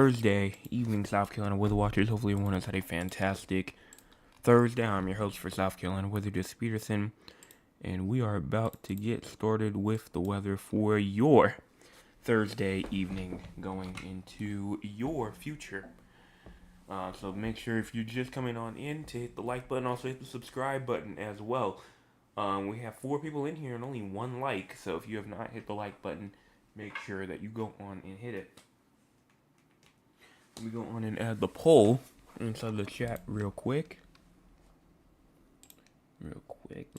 Thursday evening, South Carolina weather watchers. Hopefully, everyone has had a fantastic Thursday. I'm your host for South Carolina Weather, Just Peterson, and we are about to get started with the weather for your Thursday evening going into your future. So make sure if you're just coming on in to hit the like button, also hit the subscribe button as well. We have 4 people in here and only 1 like, so if you have not hit the like button, make sure that you go on and hit it. Let me go on and add the poll inside the chat real quick. Let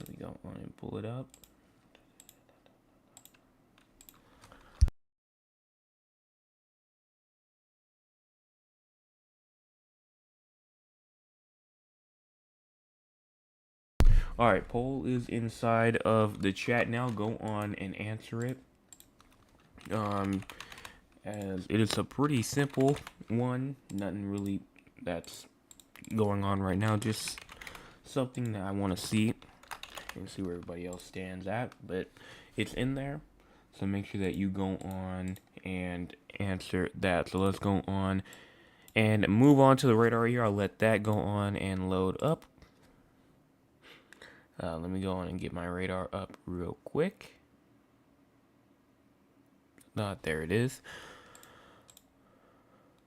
me go on and pull it up. Alright, poll is inside of the chat now. Go on and answer it. As it is a pretty simple one. Nothing really that's going on right now. Just something that I want to see and see where everybody else stands at. But it's in there. So make sure that you go on and answer that. So let's go on and move on to the radar here. I'll let that go on and load up. Let me go on and get my radar up real quick. There it is.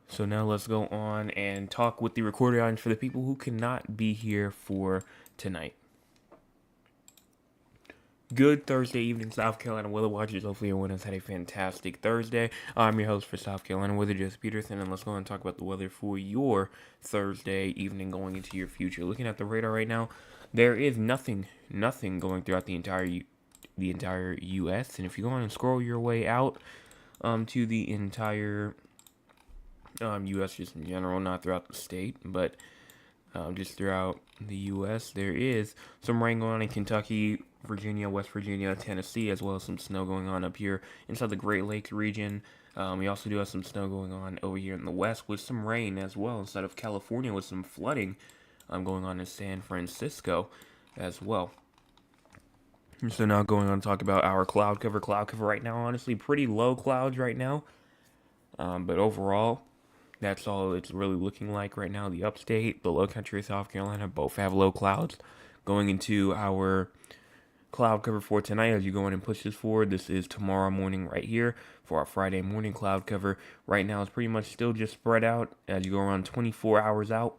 So now let's go on and talk with the recorded audience for the people who cannot be here for tonight. Good Thursday evening, South Carolina weather watchers. Hopefully everyone has had a fantastic Thursday. I'm your host for South Carolina Weather, Just Peterson, and let's go on and talk about the weather for your Thursday evening going into your future. Looking at the radar right now, there is nothing going throughout the entire U.S. And if you go on and scroll your way out to the entire U.S. just in general, not throughout the state, but just throughout the U.S., there is some rain going on in Kentucky, Virginia, West Virginia, Tennessee, as well as some snow going on up here inside the Great Lakes region. We also do have some snow going on over here in the west with some rain as well inside of California with some flooding going on in San Francisco as well. So now going on to talk about our cloud cover. Cloud cover right now, honestly, pretty low clouds right now. But overall, that's all it's really looking like right now. The upstate, the low country of South Carolina, both have low clouds. Going into our cloud cover for tonight, as you go in and push this forward, this is tomorrow morning right here for our Friday morning cloud cover. Right now, it's pretty much still just spread out as you go around 24 hours out.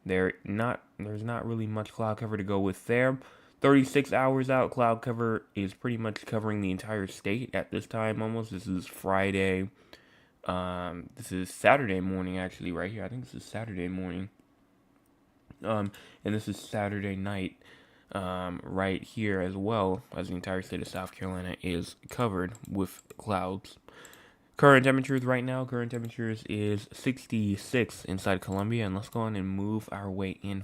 There's not really much cloud cover to go with there. 36 hours out, cloud cover is pretty much covering the entire state at this time almost. This is Friday. This is Saturday morning actually right here. I think this is Saturday morning. And this is Saturday night right here as well, as the entire state of South Carolina is covered with clouds. Current temperatures right now, is 66 inside Columbia, and let's go on and move our way in,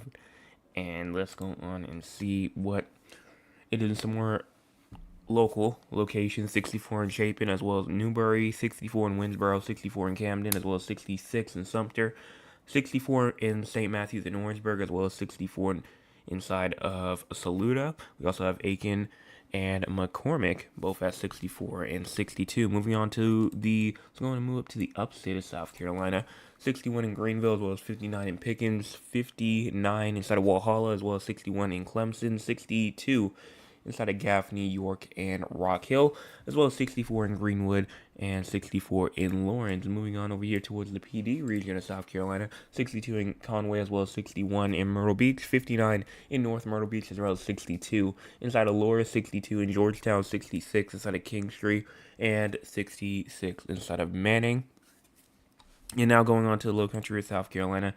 and let's go on and see what it is. Some more local locations: 64 in Chapin, as well as Newberry, 64 in Winsboro, 64 in Camden, as well as 66 in Sumter, 64 in St. Matthews and Orangeburg, as well as 64 inside of Saluda. We also have Aiken and McCormick, both at 64 and 62. Moving on to let's go on and move up to the upstate of South Carolina. 61 in Greenville, as well as 59 in Pickens, 59 inside of Walhalla, as well as 61 in Clemson, 62 inside of Gaffney, York, and Rock Hill, as well as 64 in Greenwood and 64 in Lawrence. Moving on over here towards the PD region of South Carolina, 62 in Conway, as well as 61 in Myrtle Beach, 59 in North Myrtle Beach, as well as 62 inside of Laura, 62 in Georgetown, 66 inside of Kingstree, and 66 inside of Manning. And now going on to the low country of South Carolina,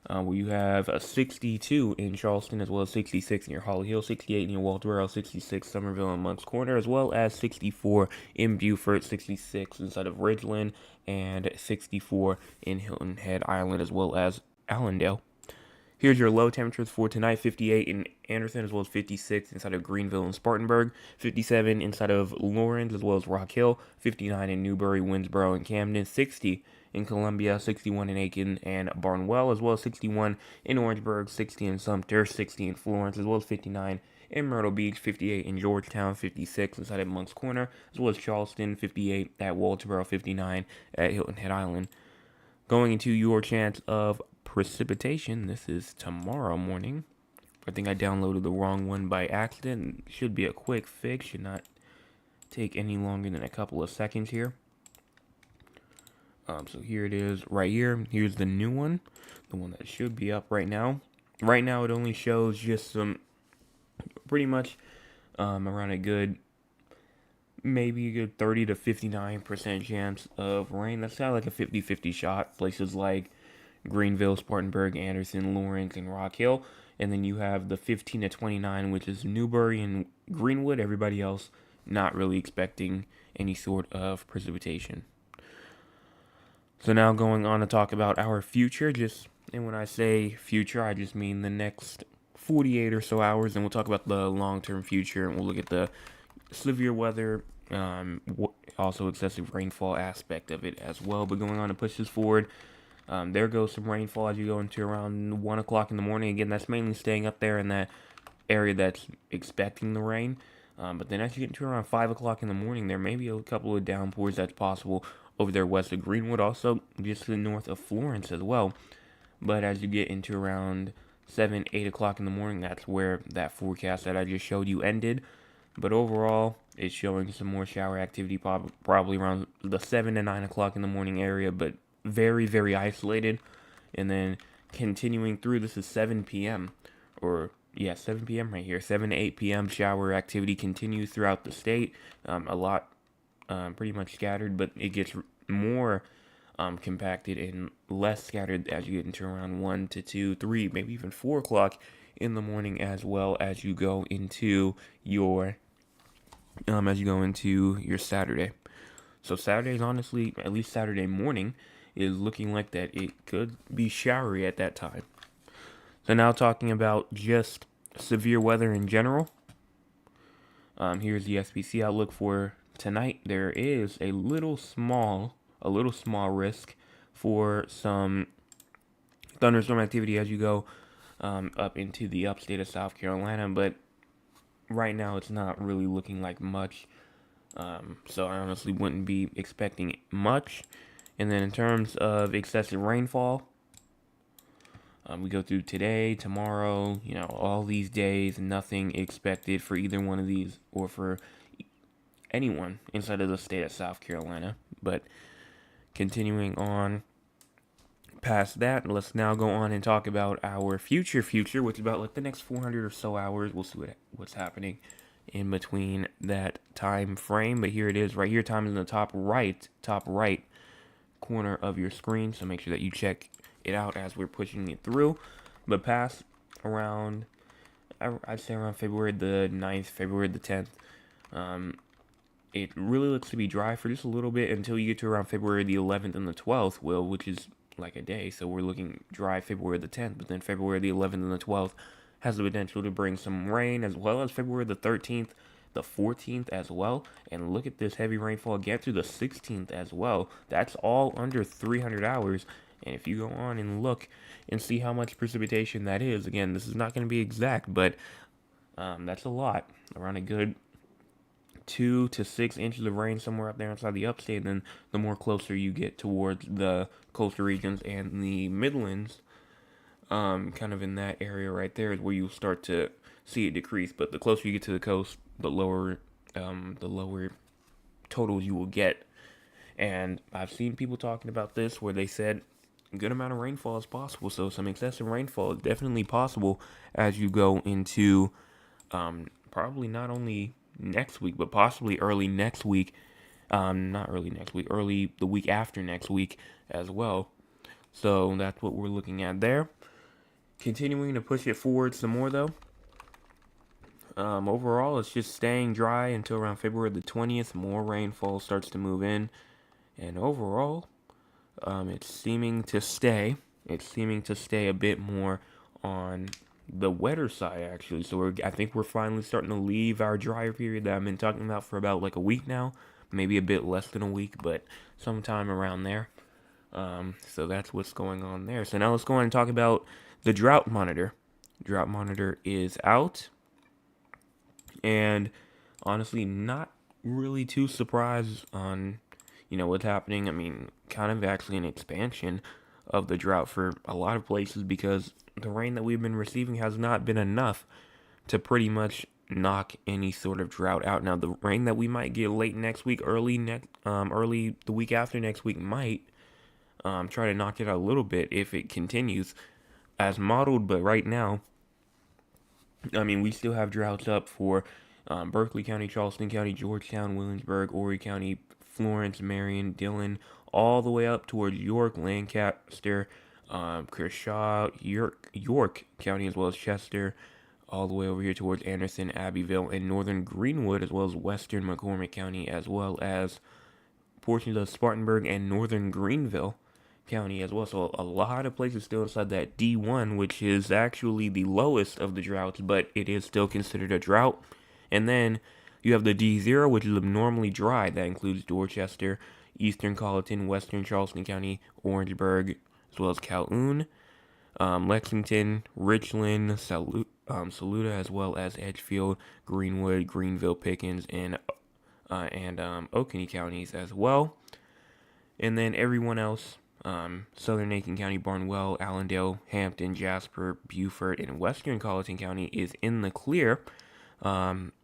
where you have a 62 in Charleston, as well as 66 near Holly Hill, 68 near Walterboro, 66 Somerville and Moncks Corner, as well as 64 in Beaufort, 66 inside of Ridgeland, and 64 in Hilton Head Island, as well as Allendale. Here's your low temperatures for tonight: 58 in Anderson, as well as 56 inside of Greenville and Spartanburg, 57 inside of Lawrence, as well as Rock Hill, 59 in Newberry, Winsboro, and Camden, 60 in Columbia, 61 in Aiken and Barnwell, as well as 61 in Orangeburg, 60 in Sumter, 60 in Florence, as well as 59 in Myrtle Beach, 58 in Georgetown, 56 inside of Moncks Corner, as well as Charleston, 58 at Walterboro, 59 at Hilton Head Island. Going into your chance of precipitation, this is tomorrow morning. I think I downloaded the wrong one by accident. Should be a quick fix. Should not take any longer than a couple of seconds here. So here it is right here. Here's the new one, the one that should be up right now. Right now it only shows just some, pretty much around a good, maybe a good 30 to 59% chance of rain. That's kind of like a 50-50 shot. Places like Greenville, Spartanburg, Anderson, Lawrence, and Rock Hill. And then you have the 15 to 29, which is Newberry and Greenwood. Everybody else not really expecting any sort of precipitation. So now going on to talk about our future, and when I say future, I just mean the next 48 or so hours, and we'll talk about the long-term future, and we'll look at the severe weather, also excessive rainfall aspect of it as well. But going on to push this forward, there goes some rainfall as you go into around 1 o'clock in the morning. Again, that's mainly staying up there in that area that's expecting the rain. But then as you get into around 5 o'clock in the morning, there may be a couple of downpours that's possible over there west of Greenwood, also just to the north of Florence as well. But as you get into around 7, 8 o'clock in the morning, that's where that forecast that I just showed you ended. But overall, it's showing some more shower activity probably around the 7 to 9 o'clock in the morning area, but very, very isolated. And then continuing through, this is 7 p.m. or 7 p.m. right here. 7 to 8 p.m. shower activity continues throughout the state. A lot, pretty much scattered, but it gets more compacted and less scattered as you get into around 1 to 2, 3, maybe even 4 o'clock in the morning, as well as you go into your Saturday. So Saturday is honestly, at least Saturday morning, is looking like that it could be showery at that time. So now talking about just severe weather in general. Here's the SPC outlook for tonight. There is a little small risk for some thunderstorm activity as you go up into the upstate of South Carolina, but right now it's not really looking like much. So I honestly wouldn't be expecting much. And then in terms of excessive rainfall, we go through today, tomorrow, all these days, nothing expected for either one of these or for anyone inside of the state of South Carolina. But continuing on past that, let's now go on and talk about our future, which is about like the next 400 or so hours. We'll see what's happening in between that time frame. But here it is right here. Time is in the top right corner of your screen. So make sure that you check it out as we're pushing it through. But past around, I'd say around February the 9th, February the 10th, it really looks to be dry for just a little bit until you get to around February the 11th and the 12th, which is like a day. So we're looking dry February the 10th, but then February the 11th and the 12th has the potential to bring some rain, as well as February the 13th, the 14th as well. And look at this heavy rainfall again through the 16th as well. That's all under 300 hours. And if you go on and look and see how much precipitation that is, again, this is not going to be exact, but that's a lot. Around a good 2 to 6 inches of rain somewhere up there inside the upstate. Then the more closer you get towards the coastal regions and the Midlands, kind of in that area right there is where you'll start to see it decrease. But the closer you get to the coast, the lower totals you will get. And I've seen people talking about this where they said a good amount of rainfall is possible. So some excessive rainfall is definitely possible as you go into probably not only next week, but possibly early next week. Not early next week, early the week after next week as well. So that's what we're looking at there. Continuing to push it forward some more though. Overall, it's just staying dry until around February the 20th. More rainfall starts to move in. And overall, it's seeming to stay a bit more on the wetter side, actually. So I think we're finally starting to leave our drier period that I've been talking about for about like a week now. Maybe a bit less than a week, but sometime around there. So that's what's going on there. So now let's go on and talk about the drought monitor. Drought monitor is out. And honestly, not really too surprised on, what's happening. I mean, kind of actually an expansion of the drought for a lot of places because the rain that we've been receiving has not been enough to pretty much knock any sort of drought out. Now, the rain that we might get late next week, early the week after next week might try to knock it out a little bit if it continues as modeled. But right now, I mean, we still have droughts up for Berkeley County, Charleston County, Georgetown, Williamsburg, Horry County, Florence, Marion, Dillon, all the way up towards York, Lancaster, Kershaw, York County, as well as Chester, all the way over here towards Anderson, Abbeville, and northern Greenwood, as well as western McCormick County, as well as portions of Spartanburg and northern Greenville County as well. So a lot of places still inside that D1, which is actually the lowest of the droughts, but it is still considered a drought. And then you have the D0, which is abnormally dry. That includes Dorchester, eastern Colleton, western Charleston County, Orangeburg, as well as Calhoun, Lexington, Richland, Saluda, as well as Edgefield, Greenwood, Greenville, Pickens, and Oconee counties as well. And then everyone else, Southern Aiken County, Barnwell, Allendale, Hampton, Jasper, Beaufort, and Western Colleton County is in the clear.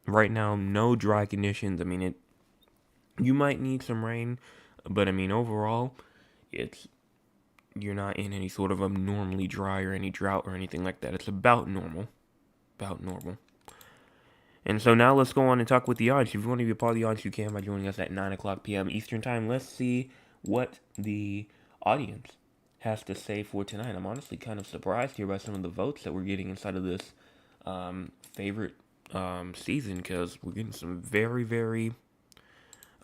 Right now, no dry conditions. I mean, you might need some rain, but I mean, overall, you're not in any sort of abnormally dry or any drought or anything like that. It's about normal. And so now let's go on and talk with the odds. If you want to be a part of the odds, you can by joining us at 9 o'clock p.m. Eastern Time. Let's see what the audience has to say for tonight. I'm honestly kind of surprised here by some of the votes that we're getting inside of this favorite season, because we're getting some very, very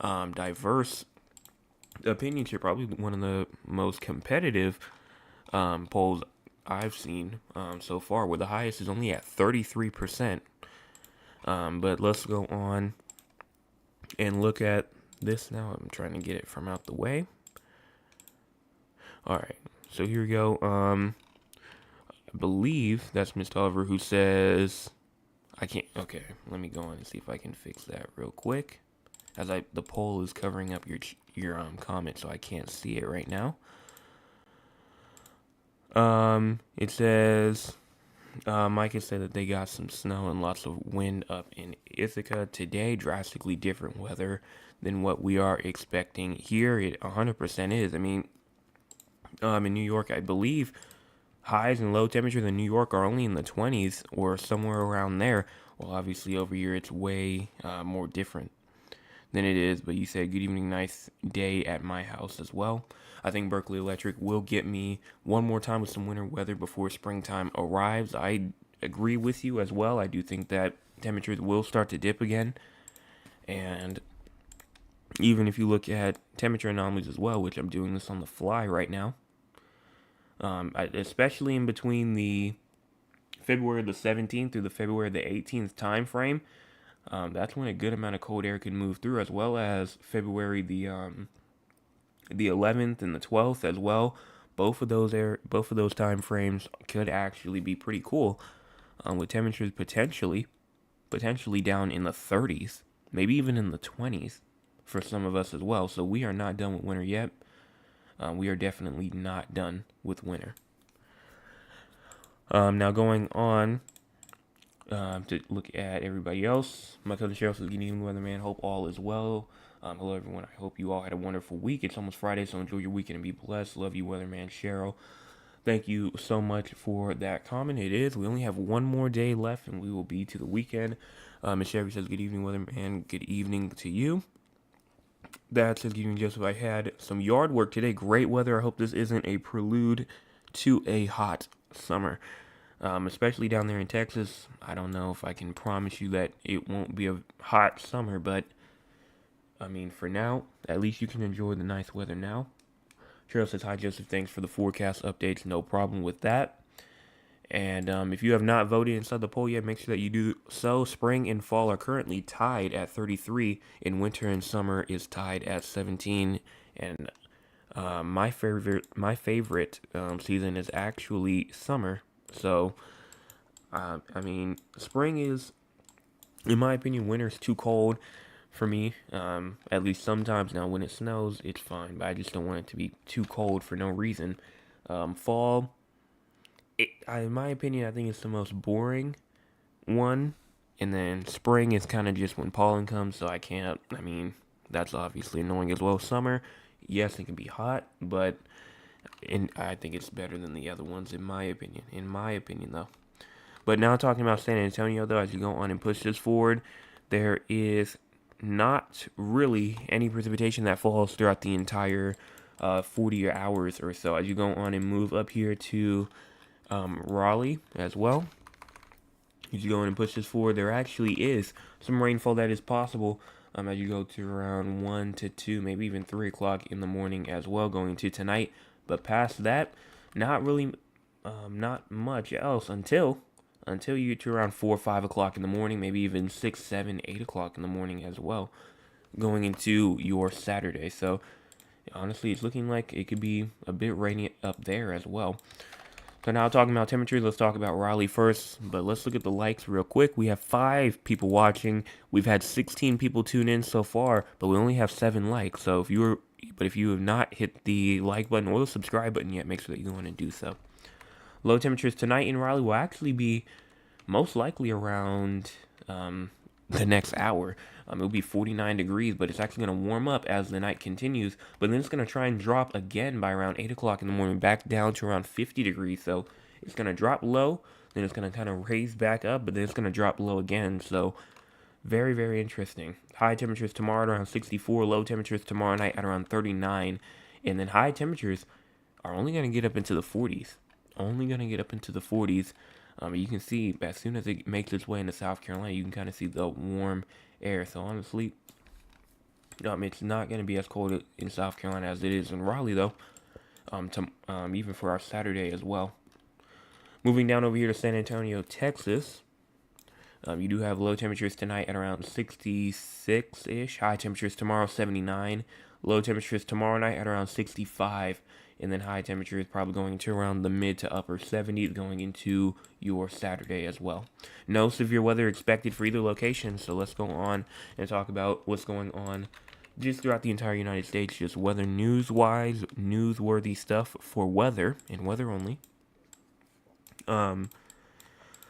diverse opinions here. Probably one of the most competitive polls I've seen so far, where the highest is only at 33%. But let's go on and look at this now. I'm trying to get it from out the way. Alright, so here we go. I believe that's Mr. Oliver who says, I can't, okay, let me go on and see if I can fix that real quick. As the poll is covering up your comment, so I can't see it right now. It says, Mike has said that they got some snow and lots of wind up in Ithaca today. Drastically different weather than what we are expecting here. It 100% is. I mean, in New York, I believe highs and low temperatures in New York are only in the 20s or somewhere around there. Well, obviously over here it's way more different than it is. But you said good evening, nice day at my house as well. I think Berkeley Electric will get me one more time with some winter weather before springtime arrives. I agree with you as well. I do think that temperatures will start to dip again. And even if you look at temperature anomalies as well, which I'm doing this on the fly right now, especially in between the February the 17th through the February the 18th time frame, that's when a good amount of cold air can move through, as well as February the 11th and the 12th as well. Both of those time frames could actually be pretty cool, with temperatures potentially down in the 30s, maybe even in the 20s for some of us as well. So we are not done with winter yet. We are definitely not done with winter. Now going on to look at everybody else. My cousin Cheryl says, good evening, weatherman. Hope all is well. Hello, everyone. I hope you all had a wonderful week. It's almost Friday, so enjoy your weekend and be blessed. Love you, weatherman Cheryl. Thank you so much for that comment. It is. We only have one more day left, and we will be to the weekend. Miss Sherry says, good evening, weatherman. Good evening to you. That says, good evening, Joseph. I had some yard work today. Great weather. I hope this isn't a prelude to a hot summer. Especially down there in Texas. I don't know if I can promise you that it won't be a hot summer, but I mean, for now, at least you can enjoy the nice weather now. Cheryl says, hi, Joseph. Thanks for the forecast updates. No problem with that. And if you have not voted inside the poll yet, make sure that you do so. Spring and fall are currently tied at 33, and winter and summer is tied at 17. And my favorite season is actually summer. So, I mean, spring is, in my opinion, winter is too cold. for me. At least sometimes. Now, when it snows, it's fine, but I just don't want it to be too cold for no reason. Fall, in my opinion, I think it's the most boring one. And then spring is kind of just when pollen comes, so I can't. I mean, that's obviously annoying as well. Summer, yes, it can be hot, but I think it's better than the other ones, in my opinion. In my opinion, though. But now talking about San Antonio, though, as you go on and push this forward, there is not really any precipitation that falls throughout the entire 40 hours or so. As you go on and move up here to Raleigh as well, as you go on and push this forward, there actually is some rainfall that is possible as you go to around 1 to 2, maybe even 3 o'clock in the morning as well, going into tonight. But past that, not really, not much else until you get to around 4 or 5 o'clock in the morning, maybe even 6, 7, 8 o'clock in the morning as well, going into your Saturday. So honestly, it's looking like it could be a bit rainy up there as well. So now talking about temperatures, let's talk about Raleigh first, but let's look at the likes real quick. We have 5 people watching. We've had 16 people tune in so far, but we only have 7 likes. So if you have not hit the like button or the subscribe button yet, make sure that you go in and do so. Low temperatures tonight in Raleigh will actually be most likely around the next hour. It'll be 49 degrees, but it's actually going to warm up as the night continues. But then it's going to try and drop again by around 8 o'clock in the morning, back down to around 50 degrees. So it's going to drop low, then it's going to kind of raise back up, but then it's going to drop low again. So very, very interesting. High temperatures tomorrow at around 64, low temperatures tomorrow night at around 39. And then high temperatures are only going to get up into the 40s. Only going to get up into the 40s. You can see as soon as it makes its way into South Carolina, you can kind of see the warm air. So honestly, it's not going to be as cold in South Carolina as it is in Raleigh, though. Even for our Saturday as well. Moving down over here to San Antonio, Texas. You do have low temperatures tonight at around 66-ish. High temperatures tomorrow, 79. Low temperatures tomorrow night at around 65. And then high temperatures probably going to around the mid to upper 70s going into your Saturday as well. No severe weather expected for either location, so let's go on and talk about what's going on just throughout the entire United States, just weather news-wise, newsworthy stuff for weather, and weather only.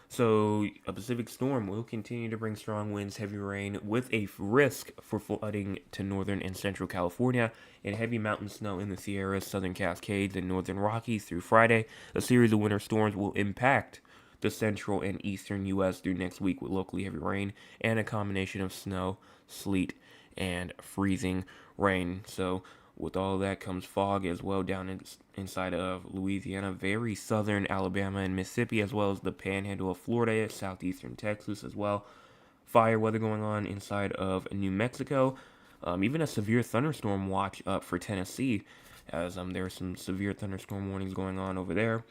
So a Pacific storm will continue to bring strong winds, heavy rain, with a risk for flooding to northern and central California, and heavy mountain snow in the Sierras, southern Cascades, and northern Rockies through Friday. A series of winter storms will impact the central and eastern U.S. through next week with locally heavy rain and a combination of snow, sleet, and freezing rain. So with all that comes fog as well down inside of Louisiana, very southern Alabama and Mississippi, as well as the panhandle of Florida, southeastern Texas as well. Fire weather going on inside of New Mexico. Even a severe thunderstorm watch up for Tennessee, as there are some severe thunderstorm warnings going on over there,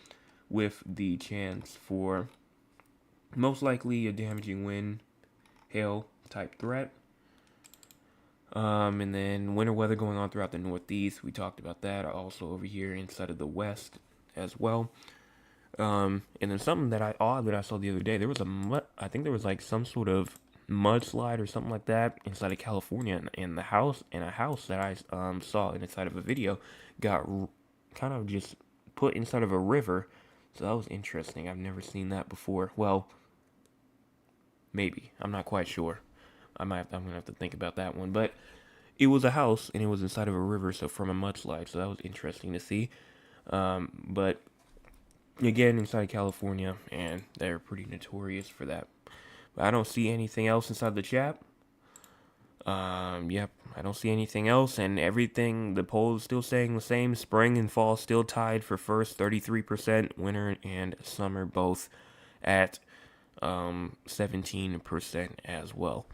with the chance for most likely a damaging wind, hail type threat. And then winter weather going on throughout the Northeast. We talked about that. Also over here inside of the West as well. And then something that I saw the other day. There was I think there was like some sort of mudslide or something like that inside of California, and a house that I saw inside of a video got kind of just put inside of a river. So that was interesting. I've never seen that before. Well, maybe. I'm not quite sure. I'm gonna have to think about that one. But it was a house and it was inside of a river, so from a mudslide. So that was interesting to see. But again, inside California, and they're pretty notorious for that. But I don't see anything else inside the chat. Yep, I don't see anything else, and everything, the poll is still saying the same. Spring and fall still tied for first, 33%. Winter and summer both at 17% as well.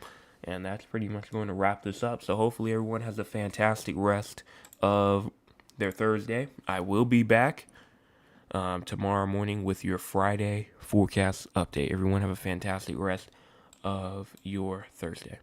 And that's pretty much going to wrap this up. So hopefully everyone has a fantastic rest of their Thursday. I will be back tomorrow morning with your Friday forecast update. Everyone have a fantastic rest of your Thursday.